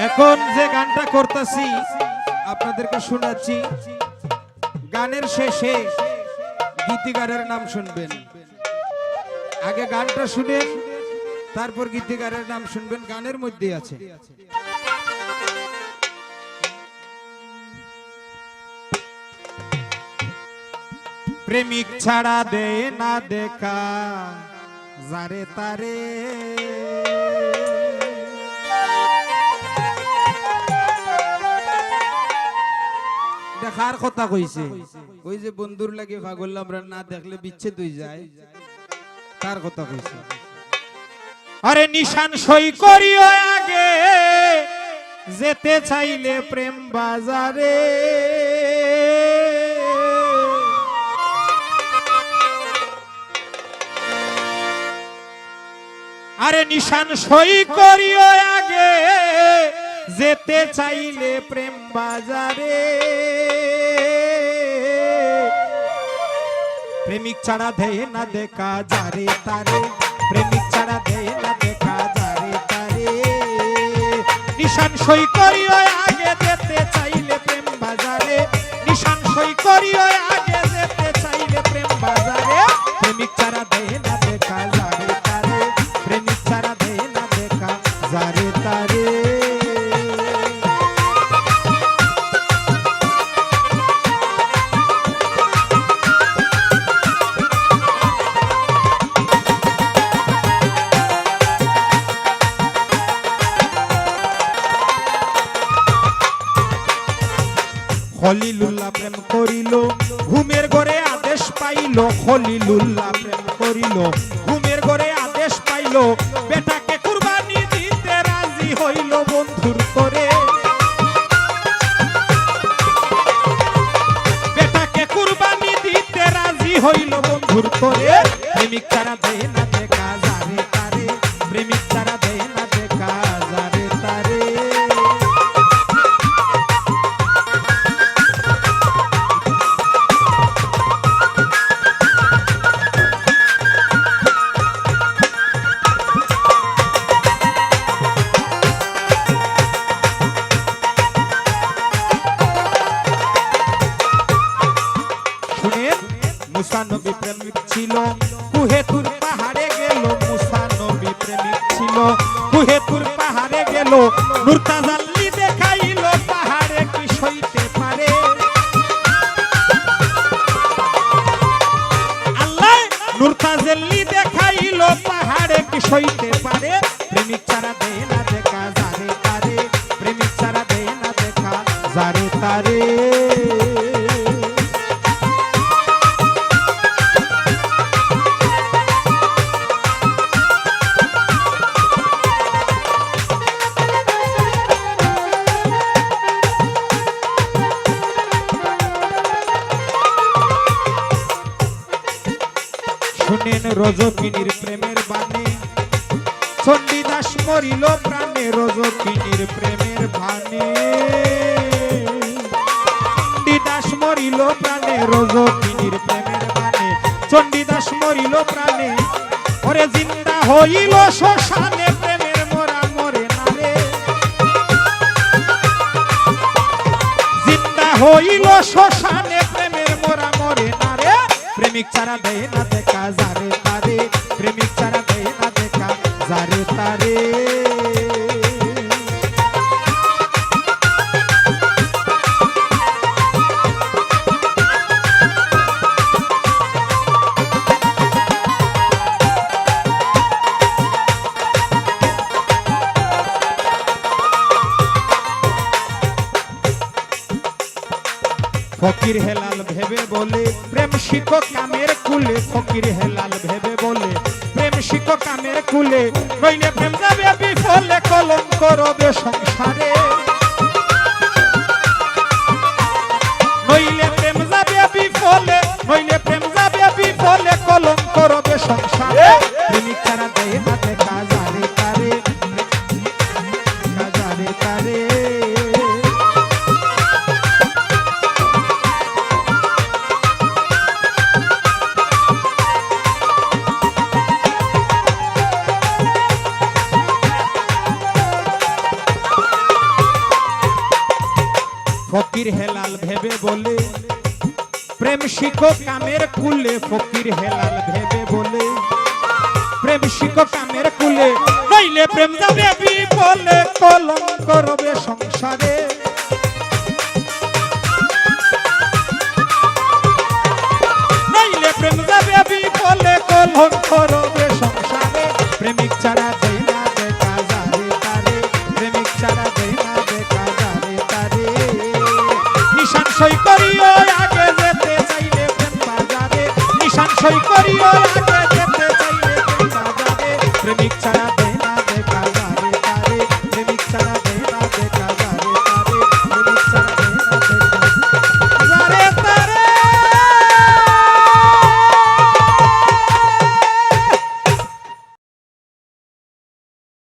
এখন যে গানটা করতেছি আপনাদেরকে শোনাচ্ছি, গানের শেষে গীতিকারের নাম শুনবেন। আগে গানটা শুনেন, তারপর গীতিকারের নাম শুনবেন। গানের মধ্যে আছে। প্রেমিক ছাড়া দে না দেখা যারে তারে, দেখার কথা কইছে। ওই যে বন্ধুর লাগে পাগল আমরা না দেখলে বিচ্ছেদ হয়ে যায়, তার কথা কইছে। আরে নিশান সই করিও আগে যেতে চাইলে প্রেম বাজারে, আরে নিশান সই করিও আগে যেতে চাইলে প্রেম বাজারে, প্রেমিক ছাড়া দেয় না দেখা যারে তারে, প্রেমিক ছাড়া দেয় না দেখা যারে তারে, নিশান সই করিও আগে যেতে চাইলে প্রেম বাজারে, নিশান সই করিও আগে যেতে চাইলে প্রেম বাজারে, প্রেমিক ছাড়া দেয় না দেখা যারে তারে, প্রেমিক ছাড়া দেয় না দেখা যারে তারে। খলিলুল্লাহ প্রেম করিল ঘুমের ঘরে আদেশ পাইল, খলিলুল্লাহ প্রেম করিল ঘুমের ঘরে আদেশ পাইল, বেটাকে কুরবানি দিতে রাজি হইল বন্ধুর করে, বেটাকে কুরবানি দিতে রাজি হইল বন্ধুর করে, প্রেমিক ছাড়া দেয় না দেখা যারে তারে, প্রেমিক ছাড়া দেয় না দেখা যারে তারে। মুসা নবী প্রেমিক ছিল কুহে তুর পাহাড়ে গেল, মুসা নবী প্রেমিক ছিল কুহে তুর পাহাড়ে গেল, নূর তাজাল্লি দেখাইল পাহাড়ে কি সইতে পারে, আল্লাহ নূর তাজাল্লি দেখাইল পাহাড়ে কি সইতে পারে, প্রেমিক ছাড়া দেয় না দেখা যারে তারে, প্রেমিক ছাড়া দেয় না দেখা যারে তারে। শুনেন রজকিনীর প্রেমের বাণী, চণ্ডীদাস মরিল প্রাণে রজকিনীর প্রেমের বাণী, চণ্ডীদাস মরিল প্রাণে রজকিনীর প্রেমের বাণী, চণ্ডীদাস মরিল প্রাণে, ওরে জিন্দা হইল শ্মশানে প্রেমের মোরা মরে না রে, জিন্দা হইল শ্মশানে প্রেমের মোরা মরে না রে, প্রেমিক ছাড়া দেয় না দেখা যারে তারে, প্রেমিক ছাড়া দেয় না দেখা যারে তারে। ফকির হেলাল ভেবে বলে প্রেম শিখো কামের কুলে, ফকির হেলাল ভেবে বলে প্রেম শিখো কামের কুলে, নইলে প্রেম যাবে বিফলে কলঙ্ক রবে সংসারে, নইলে প্রেম যাবে বিফলে, নইলে প্রেম যাবে বিফলে কলঙ্ক রবে সংসারে, প্রেমিক ছাড়া দেয় না দেখা যারে তারে, যারে তারে। ফকির হেলাল ভেবে বলে, প্রেম শিখো কামের কুলে, ফকির হেলাল ভেবে বলে, প্রেম শিখো কামের কুলে, নইলে প্রেম যাবে বিফলে, কলঙ্ক রবে সংসারে। নইলে প্রেম যাবে বিফলে, কলঙ্ক রবে সংসারে। প্রেমিক ছাড়া